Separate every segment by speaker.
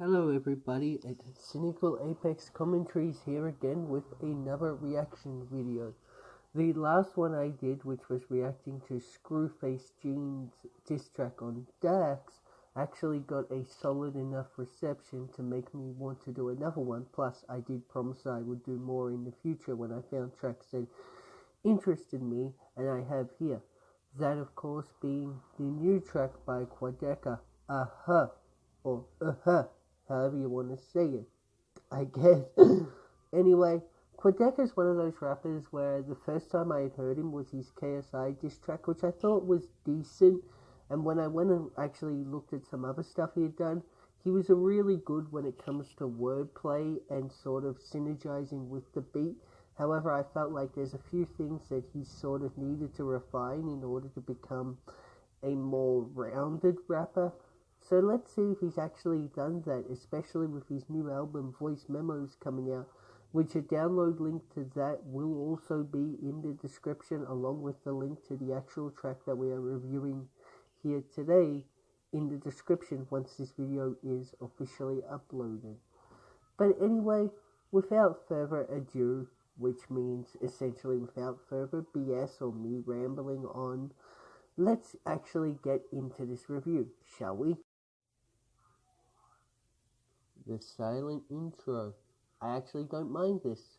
Speaker 1: Hello everybody, it's Cynical Apex Commentaries here again with another reaction video. The last one I did, which was reacting to Screwface Jean's diss track on Dax, actually got a solid enough reception to make me want to do another one. Plus, I did promise I would do more in the future when I found tracks that interested me, and I have here. That, of course, being the new track by Quadeca, or however you want to say it, I guess. Anyway, Quadeca is one of those rappers where the first time I had heard him was his KSI diss track, which I thought was decent, and when I went and actually looked at some other stuff he had done, he was really good when it comes to wordplay and sort of synergizing with the beat. However, I felt like there's a few things that he sort of needed to refine in order to become a more rounded rapper. So let's see if he's actually done that, especially with his new album Voice Memos coming out, which a download link to that will also be in the description, along with the link to the actual track that we are reviewing here today in the description once this video is officially uploaded. But anyway, without further ado, which means essentially without further BS or me rambling on, let's actually get into this review, shall we? The silent intro. I actually don't mind this.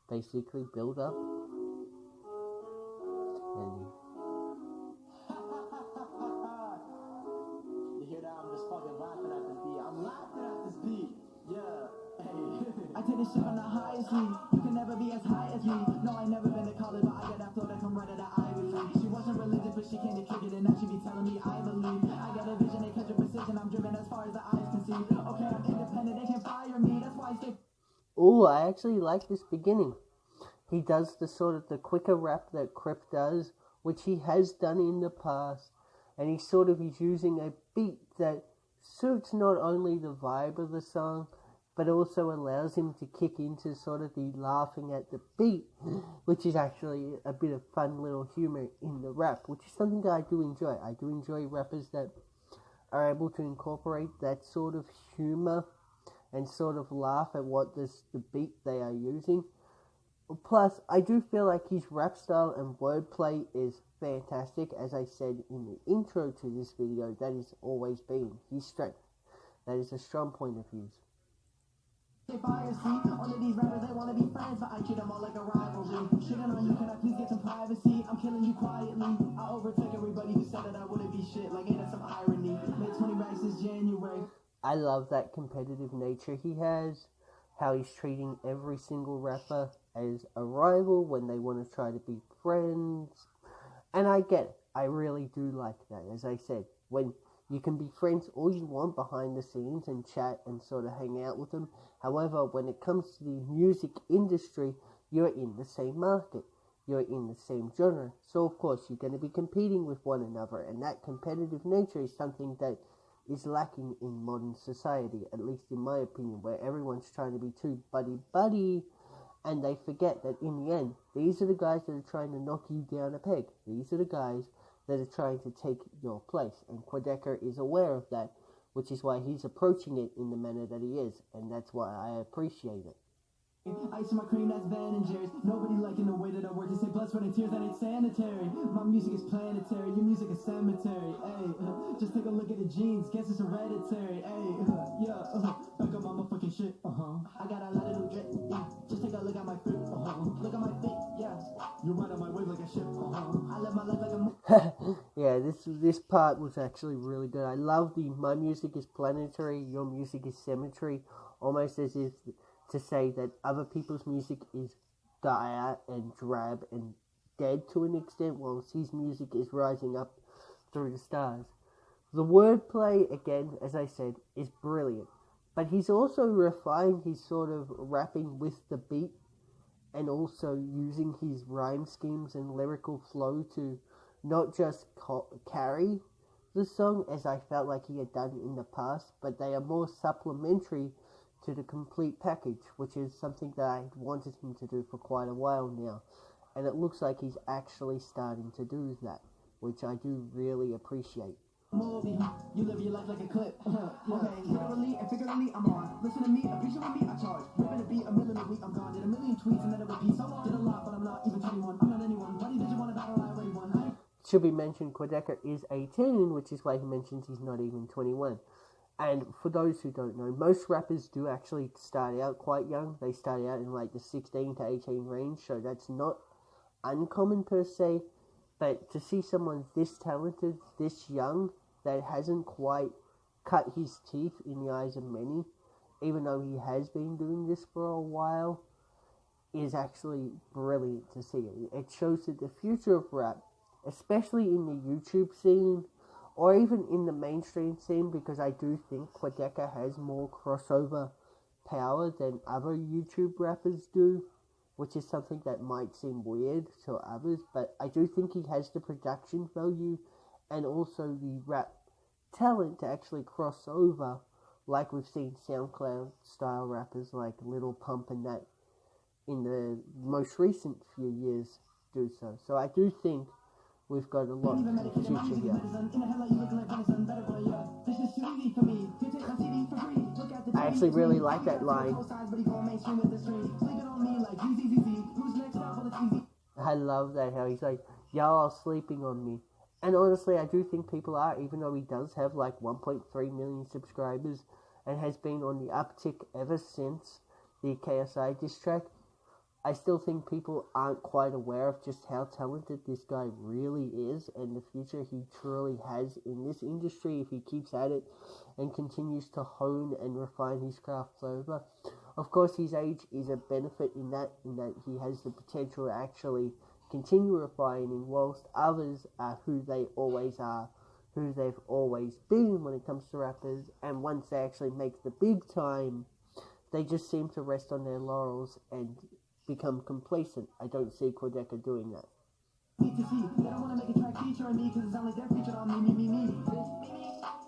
Speaker 1: Basically build up and
Speaker 2: you hear that? I'm just fucking laughing at this beat. I'm laughing at this beat. Yeah. Hey. I take this shit on the highest league. You can never be as high as me. No, I never been to college, but I got that flow that come right out of Ivy League. She wasn't religious, but she came to kick it, and now she be telling me I believe. I got a vision, they catch a precision. I'm driven as far as the eyes can see. Okay, I'm independent, they can fire me. That's why I stay.
Speaker 1: oh, I actually like this beginning. He does the sort of the quicker rap that Crip does, which he has done in the past, and he sort of is using a beat that suits not only the vibe of the song, but also allows him to kick into sort of the laughing at the beat, which is actually a bit of fun little humor in the rap, which is something that I do enjoy. I do enjoy rappers that are able to incorporate that sort of humor and sort of laugh at what the beat they are using. Plus, I do feel like his rap style and wordplay is fantastic. As I said in the intro to this video, that has always been his strength. That is a strong point of his.
Speaker 2: Fire, see, all of these rappers, they wanna be friends, but I treat them all like a rivalry. Shitting on you, can I please get some privacy? I'm killing you quietly. I overtake everybody who said that I wouldn't be shit. Like, ain't that some irony? Made 20 racks since January.
Speaker 1: I love that competitive nature he has, how he's treating every single rapper as a rival when they want to try to be friends. And I get it. I really do like that. As I said, when you can be friends all you want behind the scenes and chat and sort of hang out with them. However, when it comes to the music industry, you're in the same market. You're in the same genre. So, of course, you're going to be competing with one another. And that competitive nature is something that is lacking in modern society, at least in my opinion, where everyone's trying to be too buddy-buddy, and they forget that in the end, these are the guys that are trying to knock you down a peg. These are the guys that are trying to take your place, and Quadeca is aware of that, which is why he's approaching it in the manner that he is, and that's why I appreciate it.
Speaker 2: Ice in my cream, that's Ben and Jerry's. Nobody liking the way that I work. They say blood, sweat, and tears, that ain't sanitary. My music is planetary, your music is cemetery. Ay, just take a look at the genes, guess it's hereditary. Ay, back up on my fucking shit. I got a lot of new drip. Yeah, just take a look at my fruit. Look at my feet. Yeah, you're right on my wave like a ship. I live my life like a.
Speaker 1: Yeah, this part was actually really good. I love the my music is planetary, your music is cemetery, almost as if to say that other people's music is dire and drab and dead to an extent, whilst his music is rising up through the stars. The wordplay, again, as I said, is brilliant, but he's also refined his sort of rapping with the beat and also using his rhyme schemes and lyrical flow to not just carry the song, as I felt like he had done in the past, but they are more supplementary to the complete package, which is something that I wanted him to do for quite a while now, and it looks like he's actually starting to do that, which I do really appreciate.
Speaker 2: Movie, you live your life like a clip. Okay, literally and figuratively, I'm
Speaker 1: should be mentioned, Quadeca is 18, which is why he mentions he's not even 21. And for those who don't know, most rappers do actually start out quite young. They start out in like the 16 to 18 range, so that's not uncommon per se. But to see someone this talented, this young, that hasn't quite cut his teeth in the eyes of many, even though he has been doing this for a while, is actually brilliant to see. It shows that the future of rap, especially in the YouTube scene, or even in the mainstream scene, because I do think Quadeca has more crossover power than other YouTube rappers do, which is something that might seem weird to others, but I do think he has the production value and also the rap talent to actually cross over, like we've seen SoundCloud style rappers like Lil Pump and that in the most recent few years do so. So I do think we've got a lot of future here. I actually really like that line. I love that, how he's like, y'all are sleeping on me. And honestly, I do think people are, even though he does have like 1.3 million subscribers and has been on the uptick ever since the KSI diss track. I still think people aren't quite aware of just how talented this guy really is and the future he truly has in this industry if he keeps at it and continues to hone and refine his craft further. Of course, his age is a benefit in that he has the potential to actually continue refining, whilst others are who they always are, who they've always been when it comes to rappers, and once they actually make the big time, they just seem to rest on their laurels and become complacent. I don't see Quadeca doing that.
Speaker 2: They don't wanna make a track featuring me, cause it sound like they're featured on me.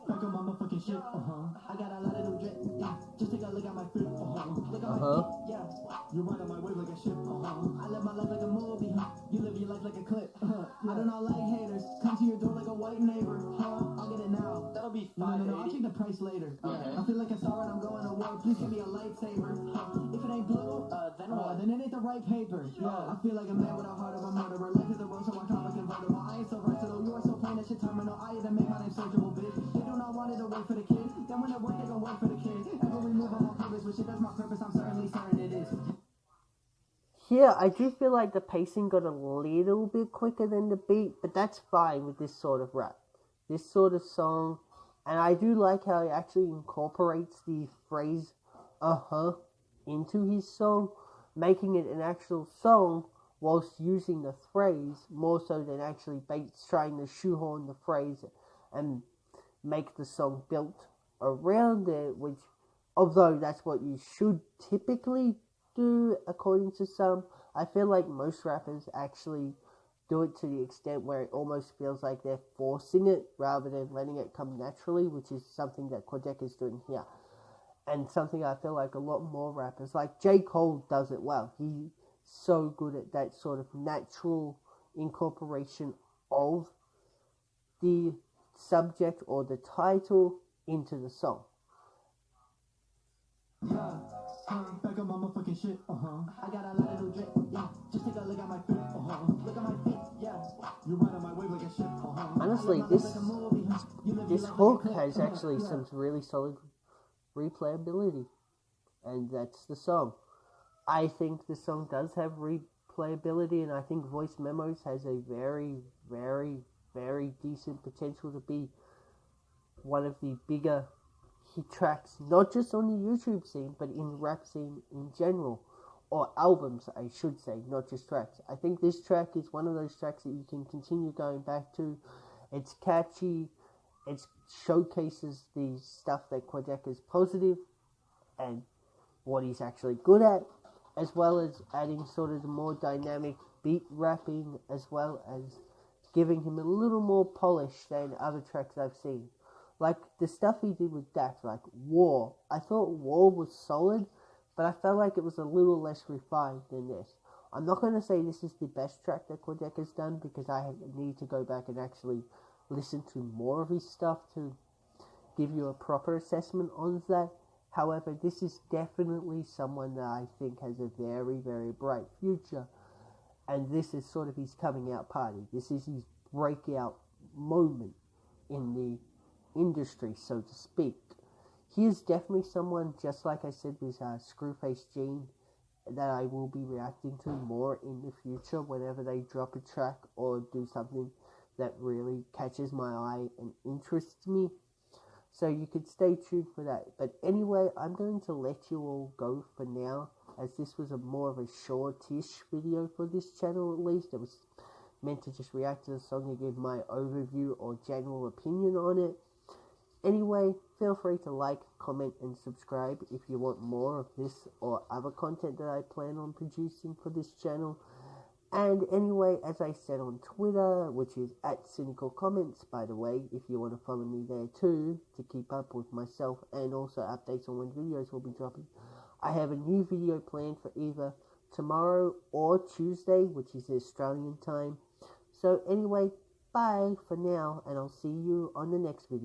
Speaker 2: Back on my motherfucking shit, I got a lot of new drip, yeah. Just take a look at my fit, look at my feet, yeah. You ride on my wave like a ship, I live my life like a movie, You live your life like a clip, I do not like haters. Come to your door like a white neighbor, I'll get it now. That'll be fine. No, I'll check the price later. Okay. I feel like a star and I'm going to war. Please give me a lightsaber. If it ain't blue, then what? Then it ain't the right paper. Yeah. I feel like a man with a heart of a murderer. Life is a road, so I can't convertible. I ain't so versatile. You are so plain that shit terminal. I either make my name searchable, bitch. They do not want it to work for the kid. Then when it work, they gon' work for the kid. Ever we move on purpose, which it does my purpose. I'm certainly certain it is.
Speaker 1: Here, I do feel like the pacing got a little bit quicker than the beat, but that's fine with this sort of rap. This sort of song, and I do like how he actually incorporates the phrase, into his song, making it an actual song, whilst using the phrase, more so than actually Bates trying to shoehorn the phrase and make the song built around it, which, although that's what you should typically do, according to some, I feel like most rappers actually do it to the extent where it almost feels like they're forcing it rather than letting it come naturally, which is something that Quadeca is doing here. And something I feel like a lot more rappers, like J. Cole does it well. He's so good at that sort of natural incorporation of the subject or the title into the song.
Speaker 2: Back on my motherfucking shit, I got a lot of new drip, yeah. Just take a look at my feet, look at my feet, yeah. You ride on my wave like a ship,
Speaker 1: Honestly, this hook has actually some really solid replayability, and that's the song. I think the song does have replayability, and I think Voice Memos has a very, very, very decent potential to be one of the bigger hit tracks, not just on the YouTube scene, but in rap scene in general, or albums, I should say, not just tracks. I think this track is one of those tracks that you can continue going back to. It's catchy, it showcases the stuff that Quadeca is positive and what he's actually good at, as well as adding sort of the more dynamic beat rapping, as well as giving him a little more polish than other tracks I've seen. Like the stuff he did with Dax, like War. I thought War was solid, but I felt like it was a little less refined than this. I'm not going to say this is the best track that Quadeca's done, because I need to go back and actually listen to more of his stuff to give you a proper assessment on that. However, this is definitely someone that I think has a very, very bright future, and this is sort of his coming out party. This is his breakout moment in the industry, so to speak. He is definitely someone, just like I said with Screwface Gene, that I will be reacting to more in the future whenever they drop a track or do something that really catches my eye and interests me. So you could stay tuned for that. But anyway, I'm going to let you all go for now, as this was more of a shortish video for this channel at least. It was meant to just react to the song and give my overview or general opinion on it. Anyway, feel free to like, comment, and subscribe if you want more of this or other content that I plan on producing for this channel. And anyway, as I said on Twitter, which is @CynicalComments, by the way, if you want to follow me there too, to keep up with myself and also updates on when videos will be dropping. I have a new video planned for either tomorrow or Tuesday, which is the Australian time. So anyway, bye for now, and I'll see you on the next video.